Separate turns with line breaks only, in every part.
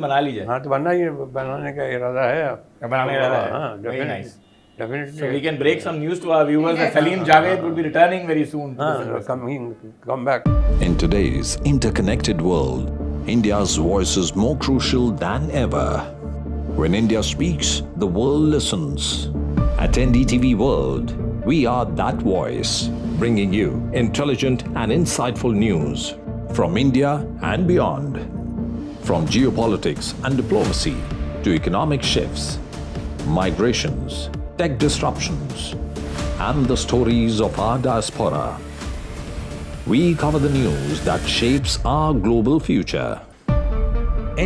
बना लीजिए।
हाँ तो बनाने का इरादा है।
बनाने का इरादा है।
हाँ,
Very nice.
definitely.
So we can break some news to our viewers that Salim Javed will be returning very soon.
Come back.
In today's interconnected world, India's voice is more crucial than ever. When India speaks, the world listens. At NDTV World, we are that voice, bringing you intelligent and insightful news from India and beyond. From geopolitics and diplomacy to economic shifts, migrations, tech disruptions, and the stories of our diaspora. We cover the news that shapes our global future.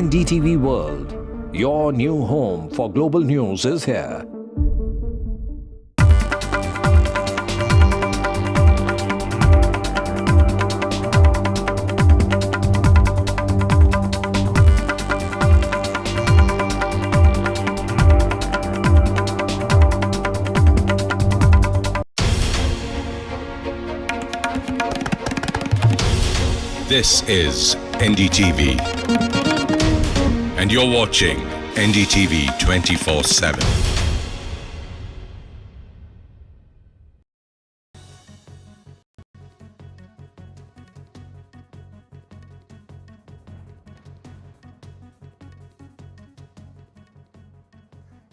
NDTV World, your new home for global news is here.
This is NDTV, and you're watching NDTV 24/7.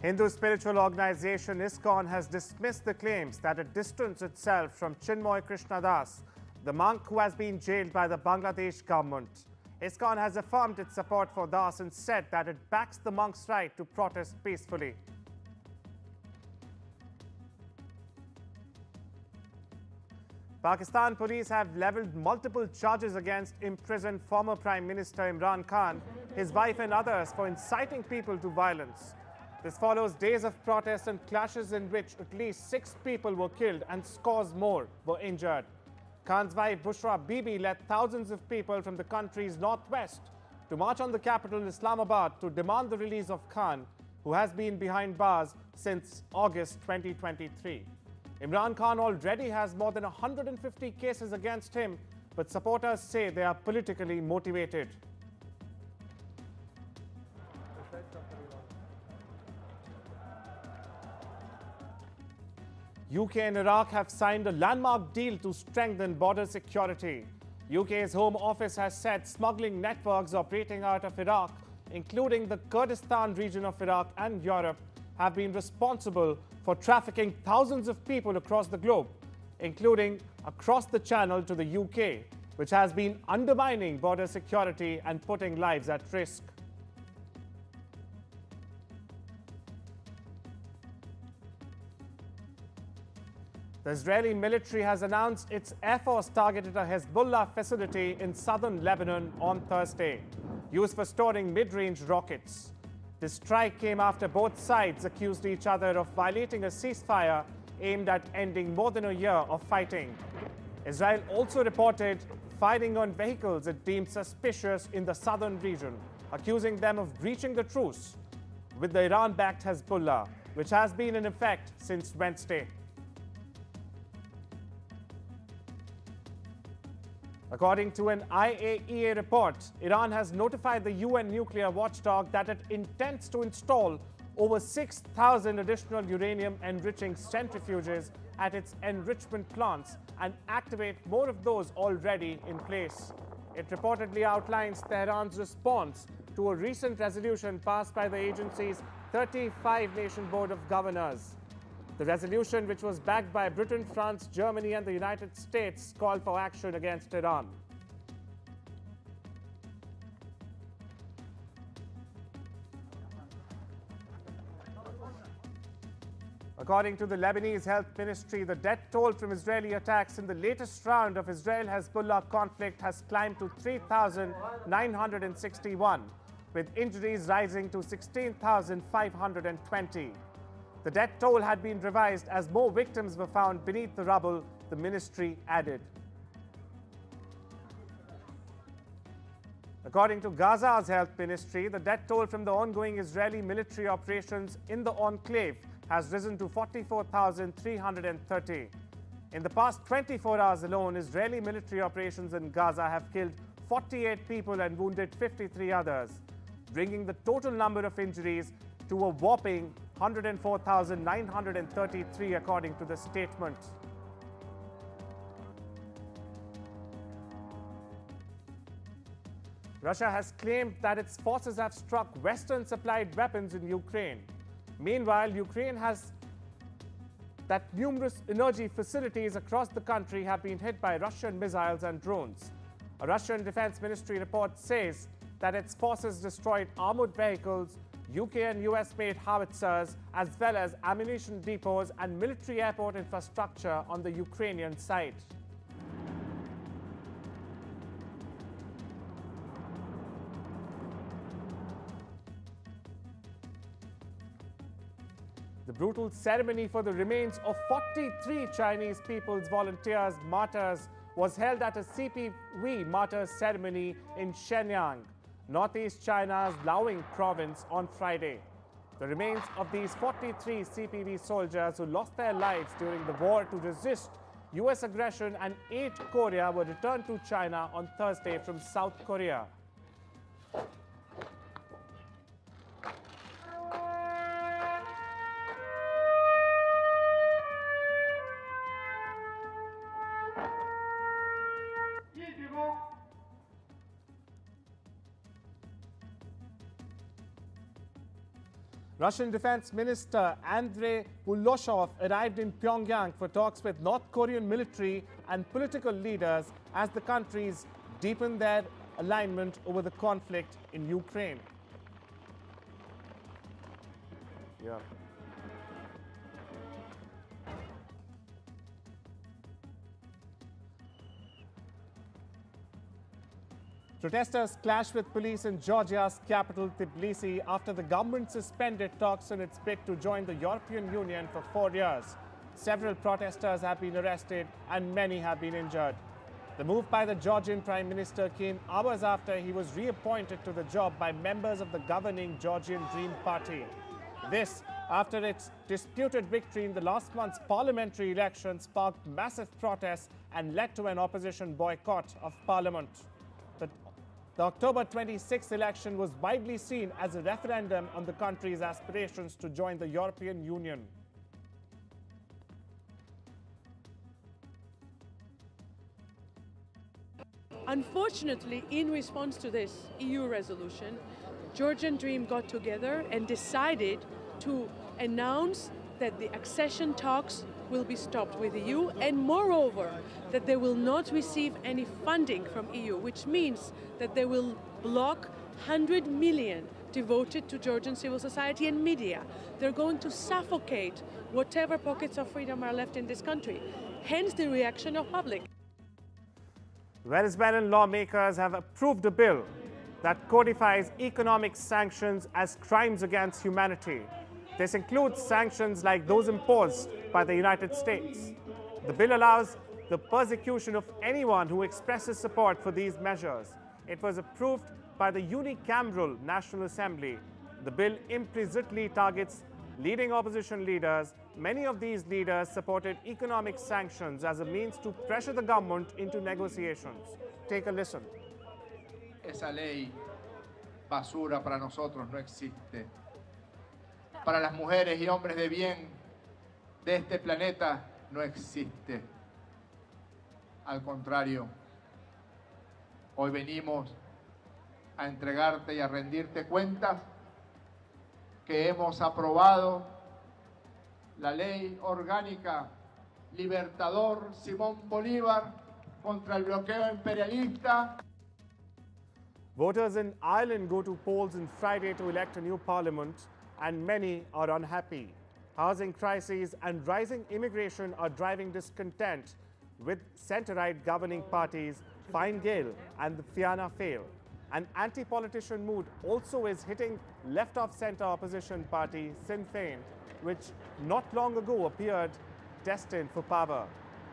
Hindu spiritual organization ISKCON has dismissed the claims that it distanced itself from Chinmoy Krishnadas, the monk who has been jailed by the Bangladesh government. ISKCON has affirmed its support for Das and said that it backs the monk's right to protest peacefully. Pakistan police have leveled multiple charges against imprisoned former Prime Minister Imran Khan, his wife and others for inciting people to violence. This follows days of protests and clashes in which at least 6 people were killed and scores more were injured. Khan's wife Bushra Bibi led thousands of people from the country's northwest to march on the capital Islamabad to demand the release of Khan, who has been behind bars since August 2023. Imran Khan already has more than 150 cases against him, but supporters say they are politically motivated. UK and Iraq have signed a landmark deal to strengthen border security. UK's Home Office has said smuggling networks operating out of Iraq, including the Kurdistan region of Iraq and Europe, have been responsible for trafficking thousands of people across the globe, including across the Channel to the UK, which has been undermining border security and putting lives at risk. The Israeli military has announced its Air Force targeted a Hezbollah facility in southern Lebanon on Thursday, used for storing mid-range rockets. This strike came after both sides accused each other of violating a ceasefire aimed at ending more than a year of fighting. Israel also reported firing on vehicles it deemed suspicious in the southern region, accusing them of breaching the truce with the Iran-backed Hezbollah, which has been in effect since Wednesday. According to an IAEA report, Iran has notified the UN nuclear watchdog that it intends to install over 6,000 additional uranium-enriching centrifuges at its enrichment plants and activate more of those already in place. It reportedly outlines Tehran's response to a recent resolution passed by the agency's 35-nation Board of Governors. The resolution, which was backed by Britain, France, Germany and the United States, called for action against Iran. According to the Lebanese Health Ministry, the death toll from Israeli attacks in the latest round of Israel-Hezbollah conflict has climbed to 3,961, with injuries rising to 16,520. The death toll had been revised as more victims were found beneath the rubble, the ministry added. According to Gaza's health ministry, the death toll from the ongoing Israeli military operations in the enclave has risen to 44,330. In the past 24 hours alone, Israeli military operations in Gaza have killed 48 people and wounded 53 others. bringing the total number of injuries to a whopping 104,933 according to the statement. Russia has claimed that its forces have struck Western-supplied weapons in Ukraine. Meanwhile, Ukraine has that numerous energy facilities across the country have been hit by Russian missiles and drones. A Russian Defense Ministry report says that its forces destroyed armored vehicles, UK and US-made howitzers, as well as ammunition depots and military airport infrastructure on the Ukrainian side. The brutal ceremony for the remains of 43 Chinese People's Volunteers martyrs was held at a CPV martyrs ceremony in Shenyang, northeast China's Liaoning province on Friday. The remains of these 43 CPV soldiers who lost their lives during the war to resist US aggression and aid Korea were returned to China on Thursday from South Korea. Russian Defense Minister Andrei Buloshov arrived in Pyongyang for talks with North Korean military and political leaders as the countries deepen their alignment over the conflict in Ukraine. Protesters clashed with police in Georgia's capital, Tbilisi, after the government suspended talks in its bid to join the European Union for 4 years. Several protesters have been arrested and many have been injured. The move by the Georgian Prime Minister came hours after he was reappointed to the job by members of the governing Georgian Dream Party. This after its disputed victory in the last month's parliamentary election sparked massive protests and led to an opposition boycott of parliament. The October 26th election was widely seen as a referendum on the country's aspirations to join the European Union.
Unfortunately, in response to this EU resolution, Georgian Dream got together and decided to announce that the accession talks will be stopped with the EU, and moreover, that they will not receive any funding from EU, which means that they will block 100 million devoted to Georgian civil society and media. They're going to suffocate whatever pockets of freedom are left in this country. Hence the reaction of public.
Venezuelan lawmakers have approved a bill that codifies economic sanctions as crimes against humanity. This includes sanctions like those imposed by the United States. The bill allows the persecution of anyone who expresses support for these measures. It was approved by the unicameral National Assembly. The bill implicitly targets leading opposition leaders. Many of these leaders supported economic sanctions as a means to pressure the government into negotiations. Take a listen.
Esa ley basura para nosotros no existe. Para las mujeres y hombres de bien de este planeta no existe. Al contrario, hoy venimos a entregarte y a rendirte cuentas que hemos aprobado la ley orgánica Libertador Simón Bolívar contra el bloqueo imperialista.
Voters in Ireland go to polls on Friday to elect a new parliament, and many are unhappy. Housing crises and rising immigration are driving discontent with centre-right governing parties Fine Gael and the Fianna Fáil. An anti-politician mood also is hitting left-of-centre opposition party Sinn Féin, which not long ago appeared destined for power.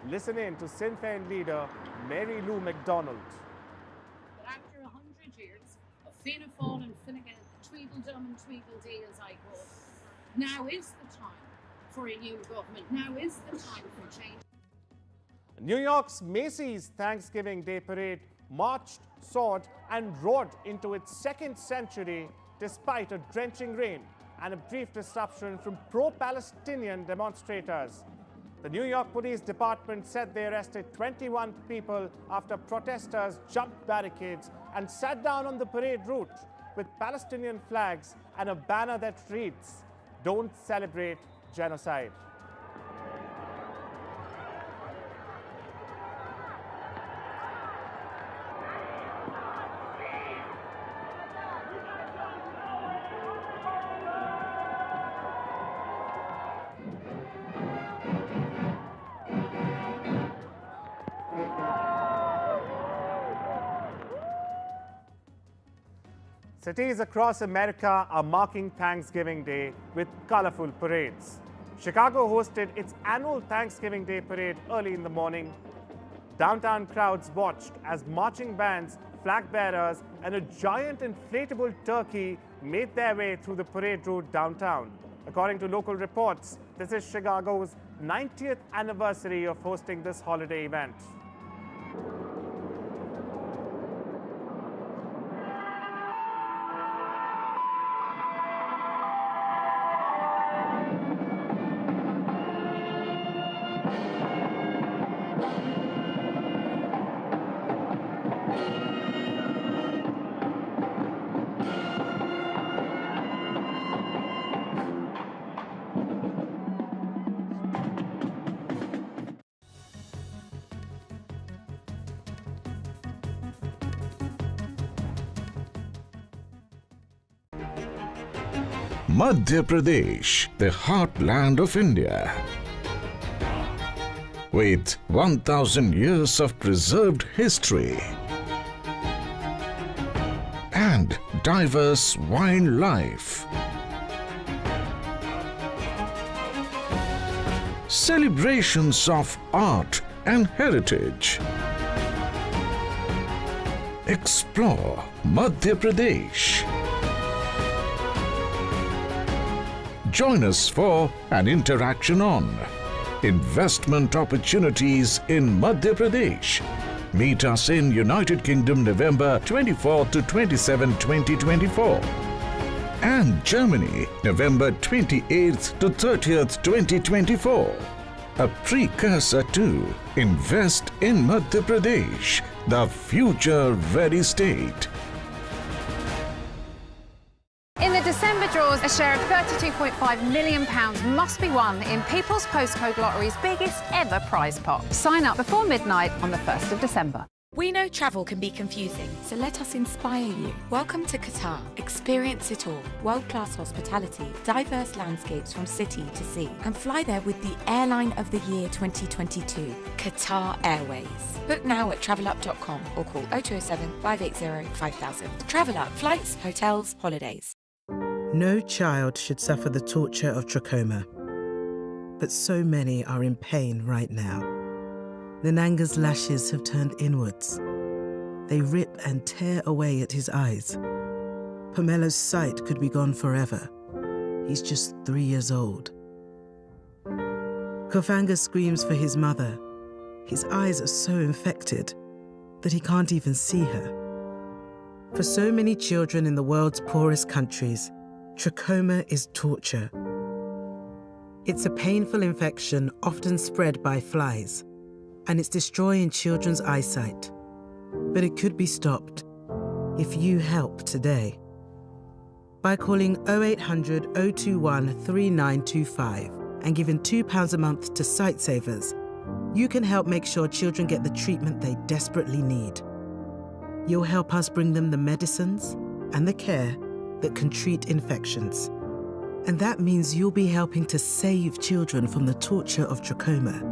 Listen in to Sinn Féin leader Mary Lou MacDonald.
After 100 years of Fianna Fáil and Fine Gael, Tweedledum and Tweedledee as I call it, now is the time for a new government. Now is the time for change.
New York's Macy's Thanksgiving Day Parade marched, soared and roared into its second century despite a drenching rain and a brief disruption from pro-Palestinian demonstrators. The New York Police Department said they arrested 21 people after protesters jumped barricades and sat down on the parade route with Palestinian flags and a banner that reads, "Don't celebrate genocide." Cities across America are marking Thanksgiving Day with colorful parades. Chicago hosted its annual Thanksgiving Day parade early in the morning. Downtown crowds watched as marching bands, flag bearers, and a giant inflatable turkey made their way through the parade route downtown. According to local reports, this is Chicago's 90th anniversary of hosting this holiday event.
Madhya Pradesh, the heartland of India. With 1,000 years of preserved history and diverse wildlife. Celebrations of art and heritage. Explore Madhya Pradesh. Join us for an interaction on investment opportunities in Madhya Pradesh. Meet us in United Kingdom November 24 to 27, 2024. And Germany November 28th to 30th, 2024. A precursor to Invest in Madhya Pradesh, the future-ready state.
In the December draws, a share of £32.5 million must be won in People's Postcode Lottery's biggest ever prize pot. Sign up before midnight on the 1st of December.
We know travel can be confusing, so let us inspire you. Welcome to Qatar. Experience it all. World-class hospitality, diverse landscapes from city to sea, and fly there with the Airline of the Year 2022, Qatar Airways. Book now at travelup.com or call 0207 580 5000. Travel Up. Flights, hotels, holidays.
No child should suffer the torture of trachoma, but so many are in pain right now. Nananga's lashes have turned inwards. They rip and tear away at his eyes. Pamelo's sight could be gone forever. He's just 3 years old. Kofanga screams for his mother. His eyes are so infected that he can't even see her. For so many children in the world's poorest countries, trachoma is torture. It's a painful infection often spread by flies, and it's destroying children's eyesight. But it could be stopped if you help today. By calling 0800 021 3925 and giving £2 a month to Sightsavers, you can help make sure children get the treatment they desperately need. You'll help us bring them the medicines and the care that can treat infections. And that means you'll be helping to save children from the torture of trachoma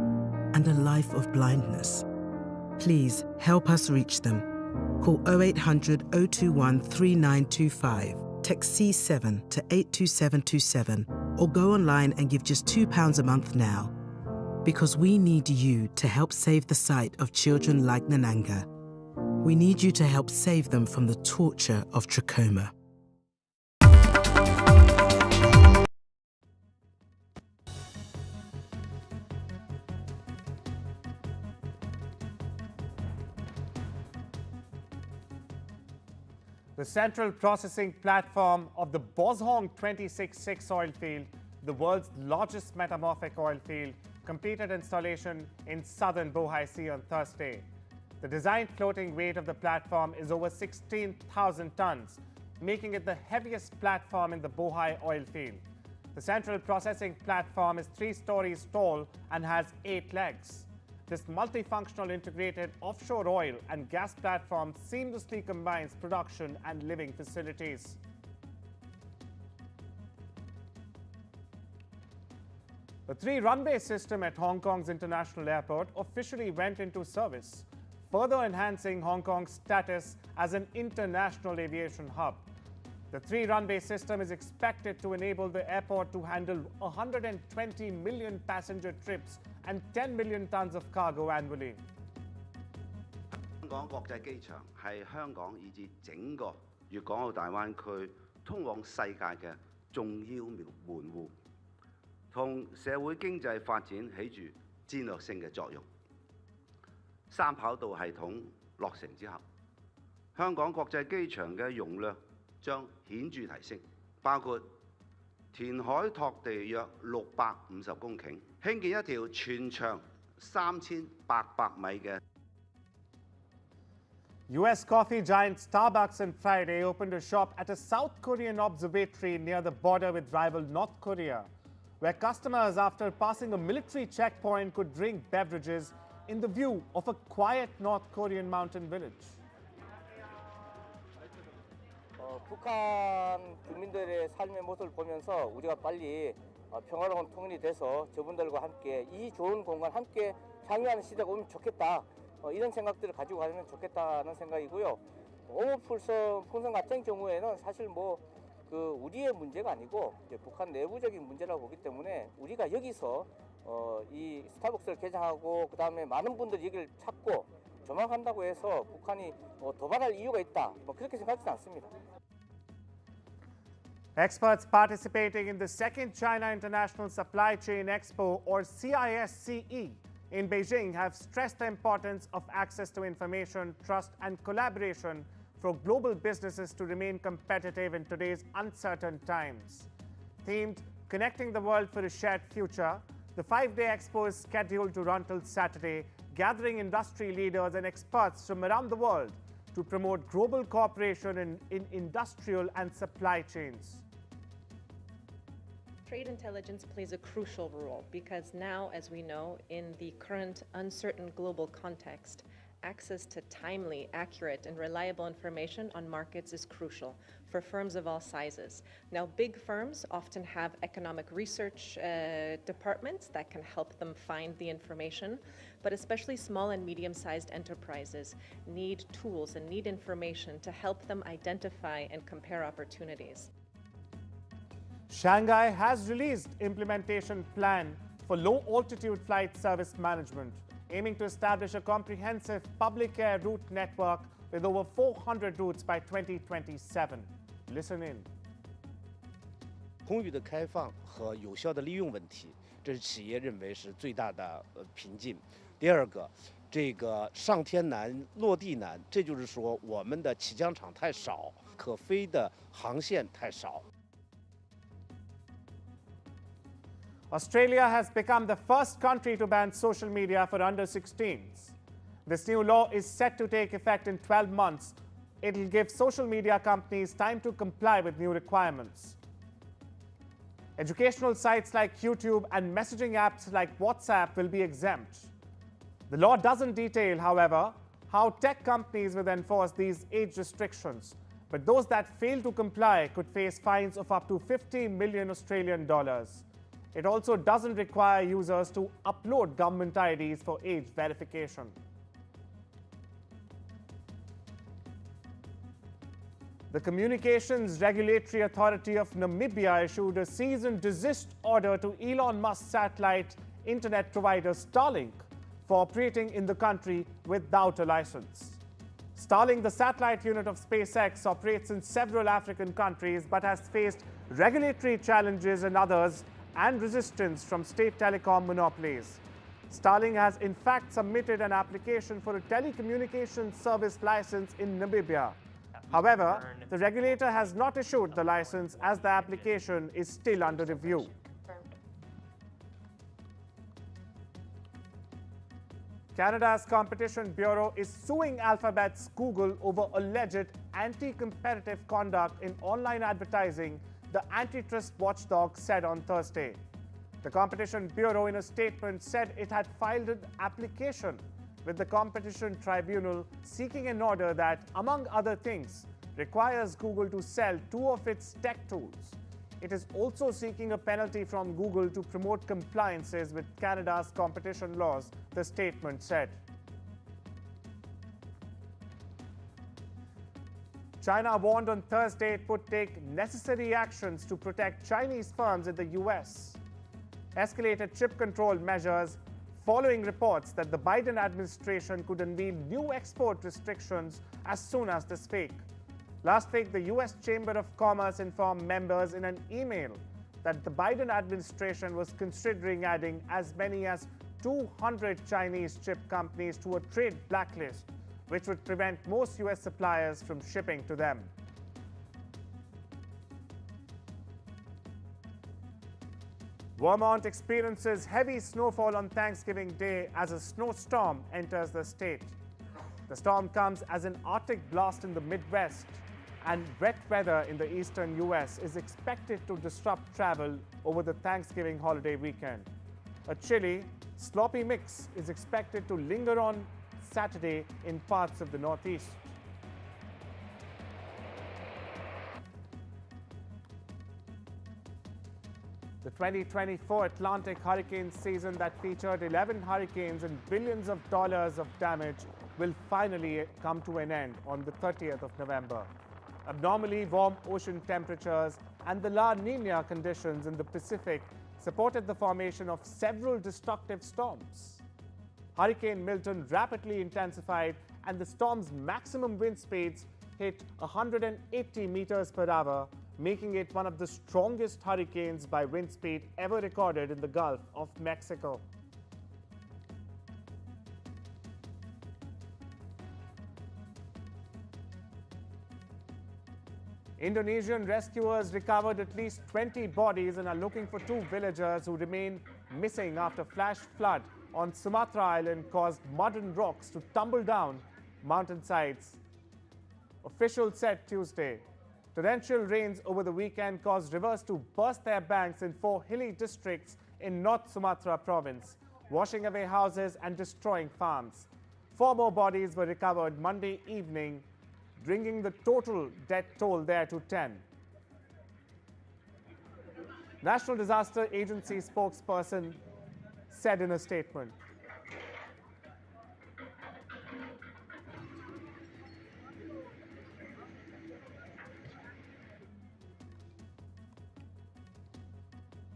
and a life of blindness. Please help us reach them. Call 0800 021 3925, text C7 to 82727, or go online and give just £2 a month now. Because we need you to help save the sight of children like Nananga. We need you to help save them from the torture of trachoma.
The central processing platform of the Boshong 26-6 oil field, the world's largest metamorphic oil field, completed installation in southern Bohai Sea on Thursday. The designed floating weight of the platform is over 16,000 tons, making it the heaviest platform in the Bohai oil field. The central processing platform is 3 stories tall and has 8 legs. This multifunctional integrated offshore oil and gas platform seamlessly combines production and living facilities. The 3-runway system at Hong Kong's International Airport officially went into service, further enhancing Hong Kong's status as an international aviation hub. The 3-runway system is expected to enable the airport to handle 120 million passenger trips and 10 million tons of cargo annually.
香港國際機場係香港以至整個粵港澳大灣區通往世界嘅重要門戶，同社會經濟發展起住戰略性嘅作用。3跑道系統落成之後，香港國際機場嘅容量將顯著提升，包括填海拓地約650公頃，興建一條全長3800米嘅。
US coffee giant Starbucks on Friday opened a shop at a South Korean observatory near the border with rival North Korea, where customers, after passing a military checkpoint, could drink beverages in the view of a quiet North Korean mountain village.
북한 주민들의 삶의 모습을 보면서 우리가 빨리 평화로운 통일이 돼서 저분들과 함께 이 좋은 공간 함께 향유하는 시대가 오면 좋겠다. 이런 생각들을 가지고 가면 좋겠다는 생각이고요. 풍선 같은 경우에는 사실 우리의 문제가 아니고 북한 내부적인 문제라고 보기 때문에 우리가 여기서 이 스타벅스를 개장하고 그다음에 많은 분들이 여기를 찾고 조망한다고 해서 북한이 도발할 이유가 있다. 그렇게 생각하지는 않습니다.
Experts participating in the second China International Supply Chain Expo, or CISCE, in Beijing have stressed the importance of access to information, trust and collaboration for global businesses to remain competitive in today's uncertain times. Themed Connecting the World for a Shared Future, the 5-day expo is scheduled to run till Saturday, gathering industry leaders and experts from around the world to promote global cooperation in industrial and supply chains.
Trade intelligence plays a crucial role because now, as we know, in the current uncertain global context, access to timely, accurate, and reliable information on markets is crucial for firms of all sizes. Now, big firms often have economic research departments that can help them find the information, but especially small and medium-sized enterprises need tools and need information to help them identify and compare opportunities.
Shanghai has released implementation plan for low-altitude flight service management, aiming to establish a comprehensive public air route network with over 400 routes by 2027. Listen in.
空域的开放和有效的利用问题，这是企业认为是最大的瓶颈。第二个，这个上天难、落地难，这就是说我们的起降场太少，可飞的航线太少。
Australia has become the first country to ban social media for under 16s. This new law is set to take effect in 12 months. It will give social media companies time to comply with new requirements. Educational sites like YouTube and messaging apps like WhatsApp will be exempt. The law doesn't detail, however, how tech companies will enforce these age restrictions, but those that fail to comply could face fines of up to 50 million Australian dollars. It also doesn't require users to upload government IDs for age verification. The Communications Regulatory Authority of Namibia issued a cease and desist order to Elon Musk's satellite internet provider Starlink for operating in the country without a license. Starlink, the satellite unit of SpaceX, operates in several African countries but has faced regulatory challenges in others and resistance from state telecom monopolies. Starlink has in fact submitted an application for a telecommunications service license in Namibia. However, the regulator has not issued the license as the application is still under review. Canada's Competition Bureau is suing Alphabet's Google over alleged anti-competitive conduct in online advertising, the antitrust watchdog said on Thursday. The Competition Bureau, in a statement, said it had filed an application with the Competition Tribunal seeking an order that, among other things, requires Google to sell 2 of its tech tools. It is also seeking a penalty from Google to promote compliances with Canada's competition laws, the statement said. China warned on Thursday it would take necessary actions to protect Chinese firms in the US. Escalated chip control measures following reports that the Biden administration could unveil new export restrictions as soon as this week. Last week, the US Chamber of Commerce informed members in an email that the Biden administration was considering adding as many as 200 Chinese chip companies to a trade blacklist, which would prevent most US suppliers from shipping to them. Vermont experiences heavy snowfall on Thanksgiving Day as a snowstorm enters the state. The storm comes as an Arctic blast in the Midwest, and wet weather in the eastern US is expected to disrupt travel over the Thanksgiving holiday weekend. A chilly, sloppy mix is expected to linger on Saturday in parts of the Northeast. The 2024 Atlantic hurricane season that featured 11 hurricanes and billions of dollars of damage will finally come to an end on the 30th of November. Abnormally warm ocean temperatures and the La Nina conditions in the Pacific supported the formation of several destructive storms. Hurricane Milton rapidly intensified and the storm's maximum wind speeds hit 180 meters per hour, making it one of the strongest hurricanes by wind speed ever recorded in the Gulf of Mexico. Indonesian rescuers recovered at least 20 bodies and are looking for 2 villagers who remain missing after flash flood on Sumatra Island caused mud and rocks to tumble down mountainsides. Officials said Tuesday. Torrential rains over the weekend caused rivers to burst their banks in 4 hilly districts in North Sumatra province, washing away houses and destroying farms. 4 more bodies were recovered Monday evening, bringing the total death toll there to 10. National Disaster Agency spokesperson said in a statement.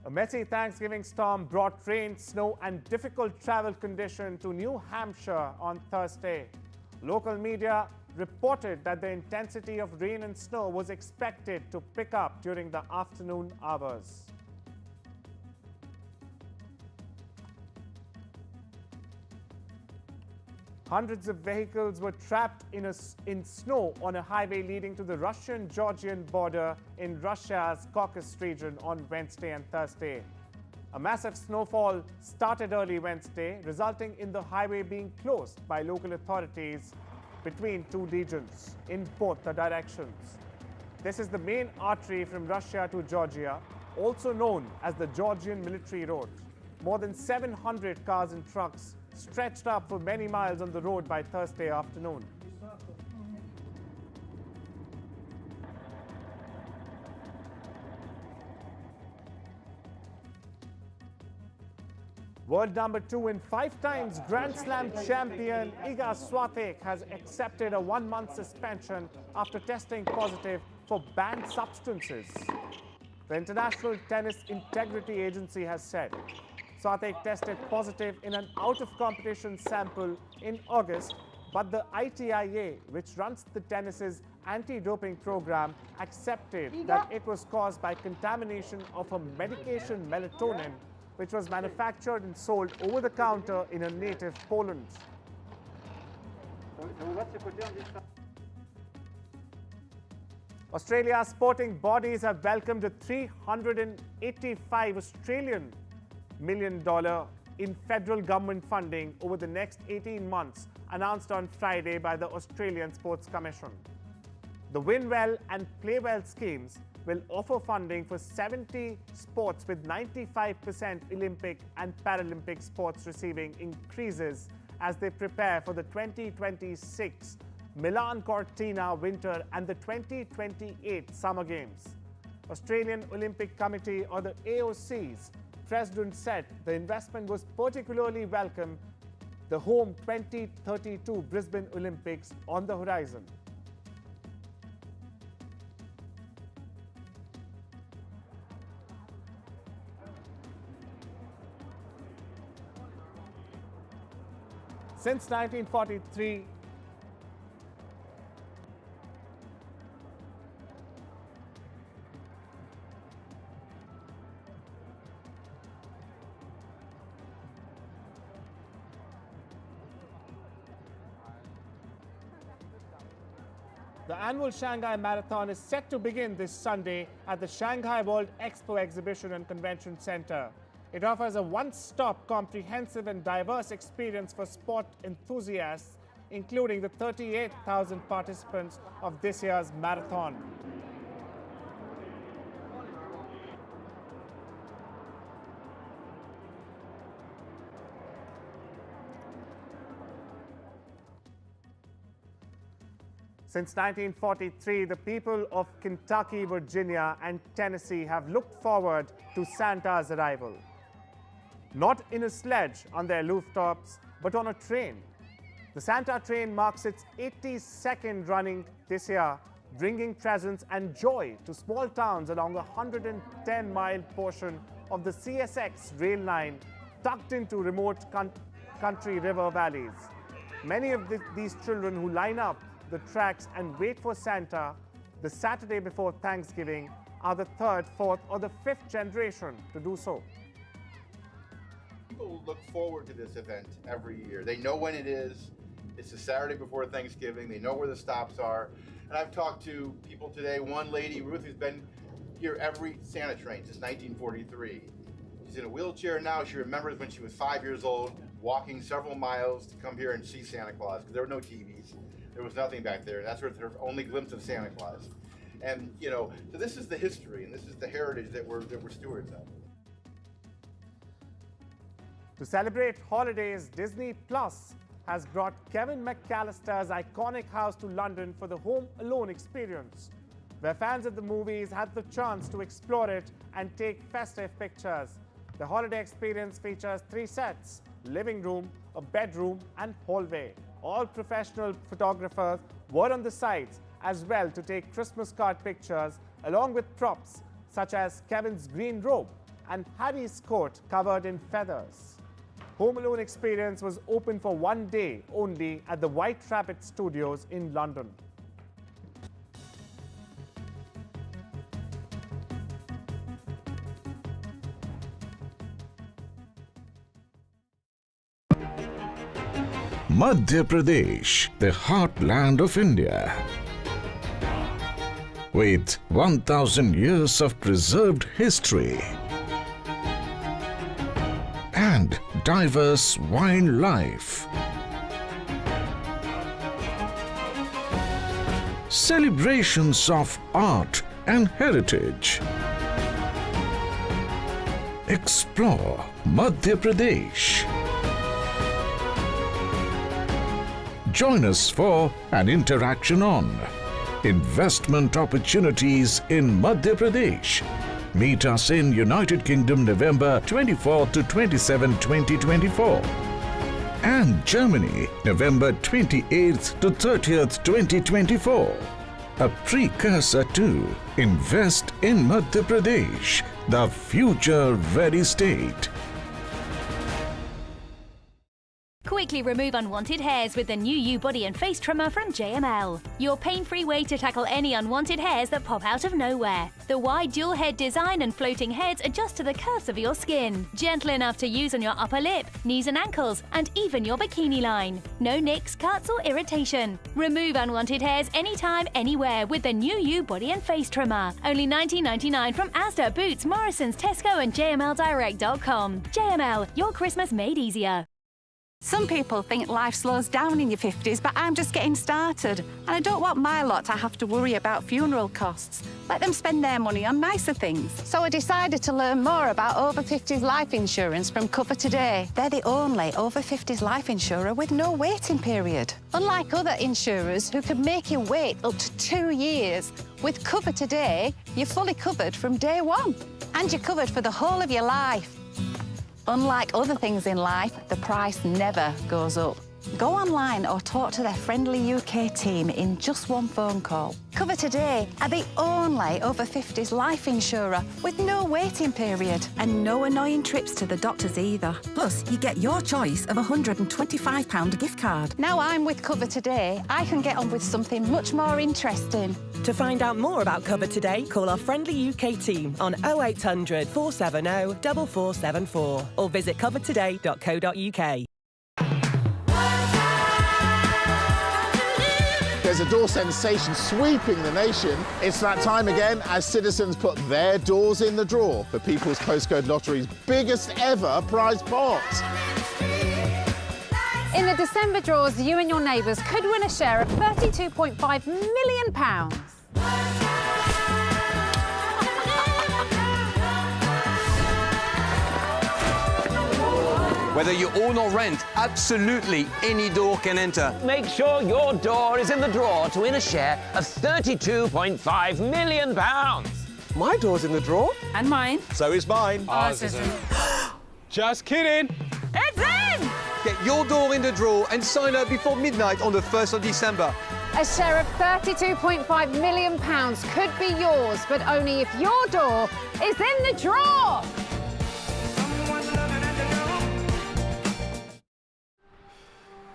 A messy Thanksgiving storm brought rain, snow, and difficult travel conditions to New Hampshire on Thursday. Local media reported that the intensity of rain and snow was expected to pick up during the afternoon hours. Hundreds of vehicles were trapped in snow on a highway leading to the Russian-Georgian border in Russia's Caucasus region on Wednesday and Thursday. A massive snowfall started early Wednesday, resulting in the highway being closed by local authorities between 2 regions in both the directions. This is the main artery from Russia to Georgia, also known as the Georgian Military Road. More than 700 cars and trucks stretched up for many miles on the road by Thursday afternoon. World number 2 and 5 times Grand Slam champion Iga Swiatek has accepted a 1-month suspension after testing positive for banned substances. The International Tennis Integrity Agency has said Swiatek tested positive in an out-of-competition sample in August, but the ITIA, which runs the tennis's anti-doping program, accepted that it was caused by contamination of a medication melatonin, which was manufactured and sold over the counter in a native Poland. Australia's sporting bodies have welcomed a $385 Australian million in federal government funding over the next 18 months, announced on Friday by the Australian Sports Commission. The Win Well and Play Well schemes will offer funding for 70 sports, with 95% Olympic and Paralympic sports receiving increases as they prepare for the 2026 Milan Cortina Winter and the 2028 Summer Games. Australian Olympic Committee, or the AOC's president, said the investment was particularly welcome, the home 2032 Brisbane Olympics on the horizon. Since 1943, the annual Shanghai Marathon is set to begin this Sunday at the Shanghai World Expo Exhibition and Convention Center. It offers a one-stop, comprehensive and diverse experience for sport enthusiasts, including the 38,000 participants of this year's marathon. Since 1943, the people of Kentucky, Virginia, and Tennessee have looked forward to Santa's arrival. Not in a sledge on their rooftops, but on a train. The Santa train marks its 82nd running this year, bringing presents and joy to small towns along a 110-mile portion of the CSX rail line tucked into remote country river valleys. Many of these children who line up the tracks and wait for Santa the Saturday before Thanksgiving are the third, fourth, or the fifth generation to do so.
People look forward to this event every year. They know when it is. It's the Saturday before Thanksgiving. They know where the stops are. And I've talked to people today. One lady, Ruth, who's been here every Santa train since 1943. She's in a wheelchair now. She remembers when she was 5 years old, walking several miles to come here and see Santa Claus, because there were no TVs. There was nothing back there. And that's her only glimpse of Santa Claus. And, you know, so this is the history and this is the heritage that we're stewards of.
To celebrate holidays, Disney Plus has brought Kevin McAllister's iconic house to London for the Home Alone experience, where fans of the movies had the chance to explore it and take festive pictures. The holiday experience features 3 sets: living room, a bedroom, and hallway. All professional photographers were on the sites as well to take Christmas card pictures, along with props such as Kevin's green robe and Harry's coat covered in feathers. Home Alone experience was open for 1 day only at the White Rabbit Studios in London.
Madhya Pradesh, the heartland of India. With 1,000 years of preserved history and diverse wildlife. Celebrations of art and heritage. Explore Madhya Pradesh. Join us for an interaction on investment opportunities in Madhya Pradesh. Meet us in United Kingdom November 24 to 27, 2024. And Germany November 28th to 30th, 2024. A precursor to Invest in Madhya Pradesh, the future-ready state.
Quickly remove unwanted hairs with the new U-Body and Face Trimmer from JML. Your pain-free way to tackle any unwanted hairs that pop out of nowhere. The wide dual head design and floating heads adjust to the curves of your skin. Gentle enough to use on your upper lip, knees and ankles, and even your bikini line. No nicks, cuts or irritation. Remove unwanted hairs anytime, anywhere with the new U-Body and Face Trimmer. Only $19.99 from Asda, Boots, Morrison's, Tesco and JMLdirect.com. JML, your Christmas made easier.
Some people think life slows down in your 50s, but I'm just getting started. And I don't want my lot to have to worry about funeral costs. Let them spend their money on nicer things. So I decided to learn more about over 50s life insurance from Cover Today. They're the only over 50s life insurer with no waiting period. Unlike other insurers who can make you wait up to 2 years, with Cover Today, you're fully covered from day one. And you're covered for the whole of your life. Unlike other things in life, the price never goes up. Go online or talk to their friendly UK team in just one phone call. Cover Today are the only over 50s life insurer with no waiting period. And no annoying trips to the doctors either. Plus, you get your choice of a £125 gift card. Now I'm with Cover Today, I can get on with something much more interesting.
To find out more about Cover Today, call our friendly UK team on 0800 470 4474 or visit covertoday.co.uk.
There's a door sensation sweeping the nation. It's that time again as citizens put their doors in the drawer for People's Postcode Lottery's biggest ever prize pot.
In the December draws, you and your neighbours could win a share of £32.5 million.
Whether you own or rent, absolutely any door can enter.
Make sure your door is in the draw to win a share of £32.5 million.
My door's in the draw.
And mine.
So is mine.
Ours isn't.
Just kidding.
It's in!
Get your door in the draw and sign up before midnight on the 1st of December.
A share of £32.5 million could be yours, but only if your door is in the draw.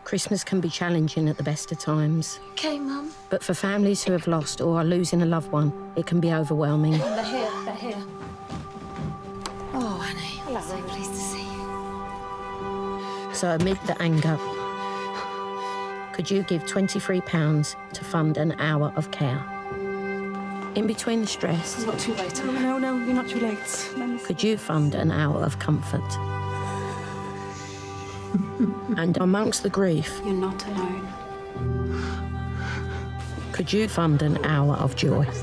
Christmas can be challenging at the best of times.
Okay, Mum.
But for families who have lost or are losing a loved one, it can be overwhelming.
They're here, they're here. Oh, Annie. Hello. So pleased to see you.
So amid the anger, could you give £23 to fund an hour of care? In between the stress,
It's not too late. No, you're not too late.
could you fund an hour of comfort? And amongst the grief,
You're not alone.
could you fund an hour of joy?
Okay,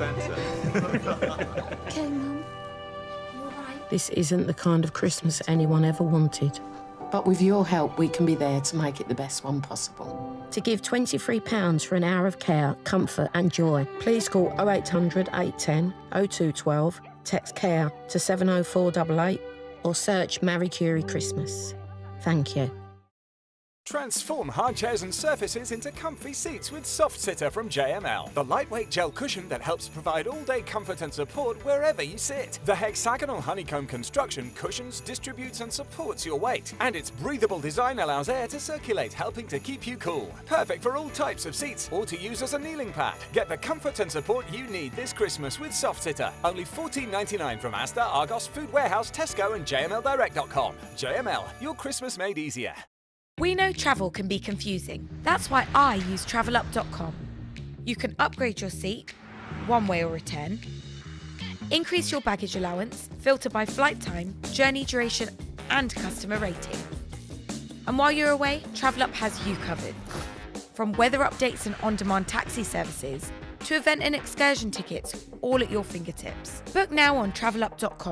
Mum. You all right?
This isn't the kind of Christmas anyone ever wanted.
But with your help, we can be there to make it the best one possible.
To give £23 for an hour of care, comfort and joy, please call 0800 810 0212, text CARE to 70488 or search Marie Curie Christmas. Thank you.
Transform hard chairs and surfaces into comfy seats with Soft Sitter from JML. The lightweight gel cushion that helps provide all-day comfort and support wherever you sit. The hexagonal honeycomb construction cushions, distributes and supports your weight. And its breathable design allows air to circulate, helping to keep you cool. Perfect for all types of seats or to use as a kneeling pad. Get the comfort and support you need this Christmas with Soft Sitter. Only $14.99 from Asda, Argos, Food Warehouse, Tesco and JMLdirect.com. JML, your Christmas made easier.
We know travel can be confusing. That's why I use travelup.com. You can upgrade your seat, one way or return, increase your baggage allowance, filter by flight time, journey duration, and customer rating. And while you're away, Travelup has you covered. From weather updates and on-demand taxi services to event and excursion tickets, all at your fingertips. Book now on travelup.com.